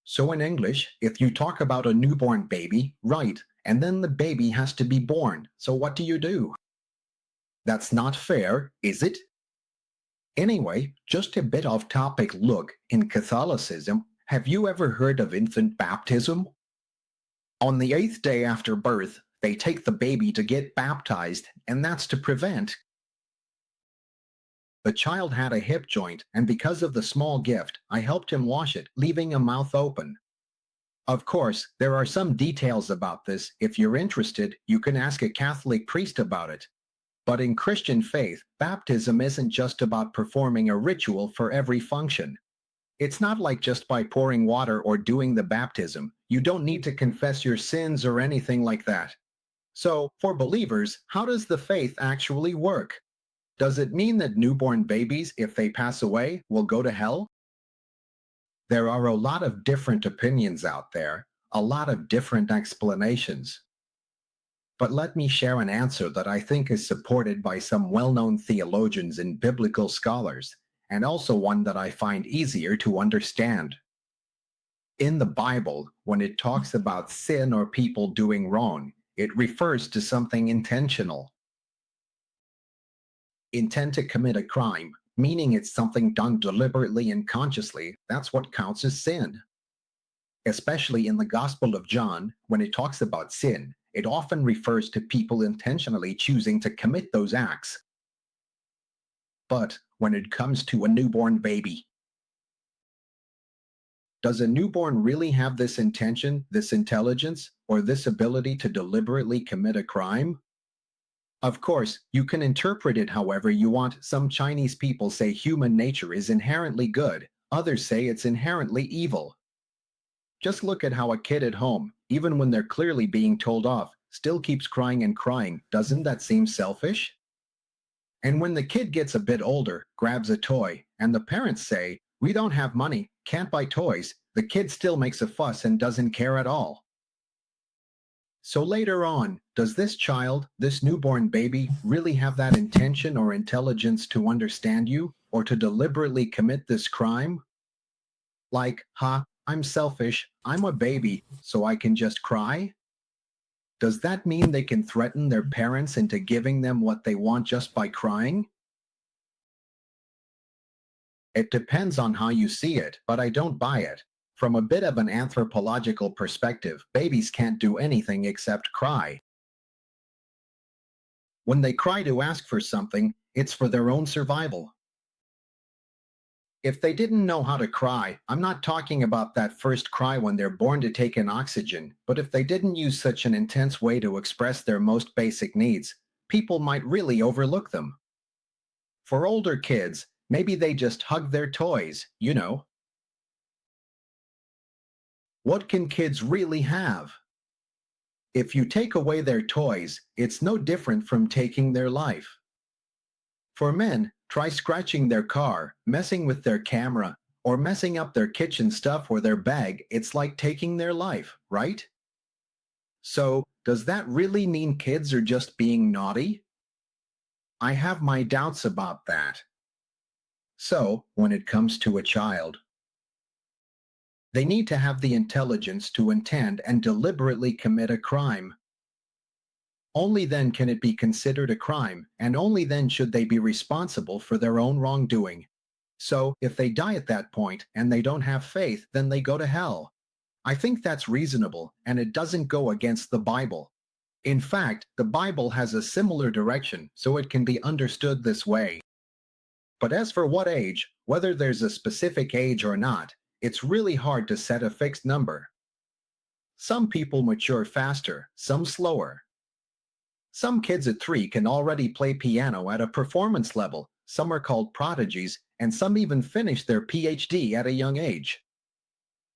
So in English, if you talk about a newborn baby, right, and then the baby has to be born. So what do you do? That's not fair, is it? Anyway, just a bit off topic look, in Catholicism, have you ever heard of infant baptism? On the 8th day after birth, they take the baby to get baptized, and that's to prevent. The child had a hip joint, and because of the small gift, I helped him wash it, leaving a mouth open. Of course, there are some details about this. If you're interested, you can ask a Catholic priest about it. But in Christian faith, baptism isn't just about performing a ritual for every function. It's not like just by pouring water or doing the baptism. You don't need to confess your sins or anything like that. So, for believers, how does the faith actually work? Does it mean that newborn babies, if they pass away, will go to hell? There are a lot of different opinions out there, a lot of different explanations. But let me share an answer that I think is supported by some well-known theologians and biblical scholars, and also one that I find easier to understand. In the Bible, when it talks about sin or people doing wrong, it refers to something intentional. Intent to commit a crime, meaning it's something done deliberately and consciously, that's what counts as sin. Especially in the Gospel of John, when it talks about sin, it often refers to people intentionally choosing to commit those acts. But when it comes to a newborn baby, does a newborn really have this intention, this intelligence, or this ability to deliberately commit a crime? Of course, you can interpret it however you want. Some Chinese people say human nature is inherently good, others say it's inherently evil. Just look at how a kid at home, even when they're clearly being told off, still keeps crying and crying. Doesn't that seem selfish? And when the kid gets a bit older, grabs a toy, and the parents say, "We don't have money, can't buy toys," the kid still makes a fuss and doesn't care at all. So later on, does this child, this newborn baby, really have that intention or intelligence to understand you, or to deliberately commit this crime? Like, I'm selfish, I'm a baby, so I can just cry? Does that mean they can threaten their parents into giving them what they want just by crying? It depends on how you see it, but I don't buy it. From a bit of an anthropological perspective, babies can't do anything except cry. When they cry to ask for something, it's for their own survival. If they didn't know how to cry, I'm not talking about that first cry when they're born to take in oxygen, but if they didn't use such an intense way to express their most basic needs, people might really overlook them. For older kids, maybe they just hug their toys, you know. What can kids really have? If you take away their toys, it's no different from taking their life. For men, try scratching their car, messing with their camera, or messing up their kitchen stuff or their bag. It's like taking their life, right? So, does that really mean kids are just being naughty? I have my doubts about that. So, when it comes to a child, they need to have the intelligence to intend and deliberately commit a crime. Only then can it be considered a crime, and only then should they be responsible for their own wrongdoing. So, if they die at that point and they don't have faith, then they go to hell. I think that's reasonable, and it doesn't go against the Bible. In fact, the Bible has a similar direction, so it can be understood this way. But as for what age, whether there's a specific age or not, it's really hard to set a fixed number. Some people mature faster, some slower. Some kids at 3 can already play piano at a performance level, some are called prodigies, and some even finish their PhD at a young age.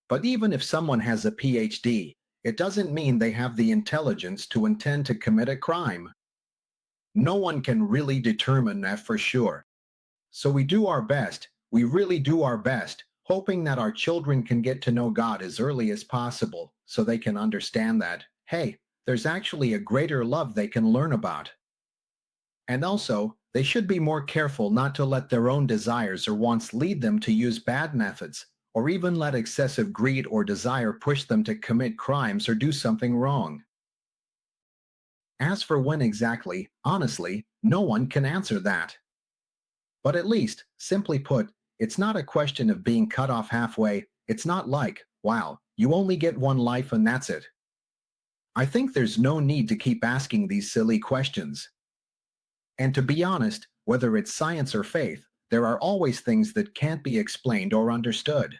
But even if someone has a PhD, it doesn't mean they have the intelligence to intend to commit a crime. No one can really determine that for sure. So we do our best, we really do our best, hoping that our children can get to know God as early as possible, so they can understand that, hey, there's actually a greater love they can learn about. And also, they should be more careful not to let their own desires or wants lead them to use bad methods, or even let excessive greed or desire push them to commit crimes or do something wrong. As for when exactly, honestly, no one can answer that. But at least, simply put, it's not a question of being cut off halfway. It's not like, wow, you only get one life and that's it. I think there's no need to keep asking these silly questions. And to be honest, whether it's science or faith, there are always things that can't be explained or understood.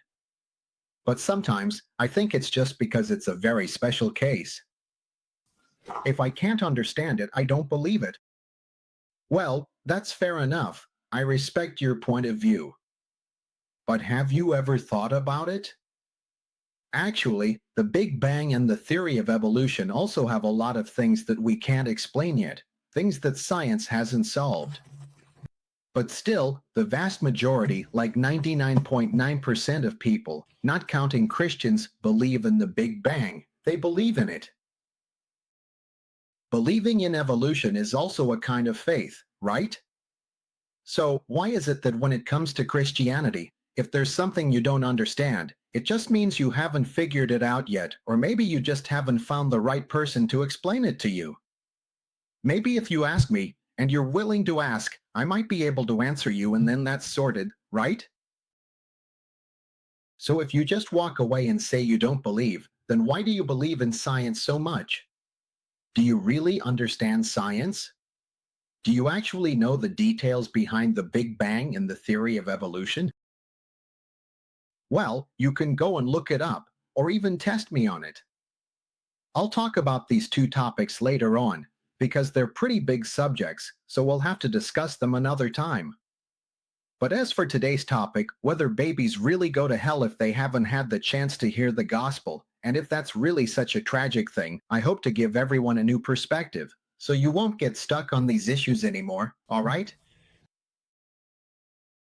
But sometimes, I think it's just because it's a very special case. If I can't understand it, I don't believe it. Well, that's fair enough. I respect your point of view. But have you ever thought about it? Actually, the Big Bang and the theory of evolution also have a lot of things that we can't explain yet, things that science hasn't solved. But still, the vast majority, like 99.9% of people, not counting Christians, believe in the Big Bang. They believe in it. Believing in evolution is also a kind of faith, right? So why is it that when it comes to Christianity, if there's something you don't understand, it just means you haven't figured it out yet, or maybe you just haven't found the right person to explain it to you? Maybe if you ask me, and you're willing to ask, I might be able to answer you and then that's sorted, right? So if you just walk away and say you don't believe, then why do you believe in science so much? Do you really understand science? Do you actually know the details behind the Big Bang and the theory of evolution? Well, you can go and look it up, or even test me on it. I'll talk about these two topics later on, because they're pretty big subjects, so we'll have to discuss them another time. But as for today's topic, whether babies really go to hell if they haven't had the chance to hear the gospel, and if that's really such a tragic thing, I hope to give everyone a new perspective, so you won't get stuck on these issues anymore, alright?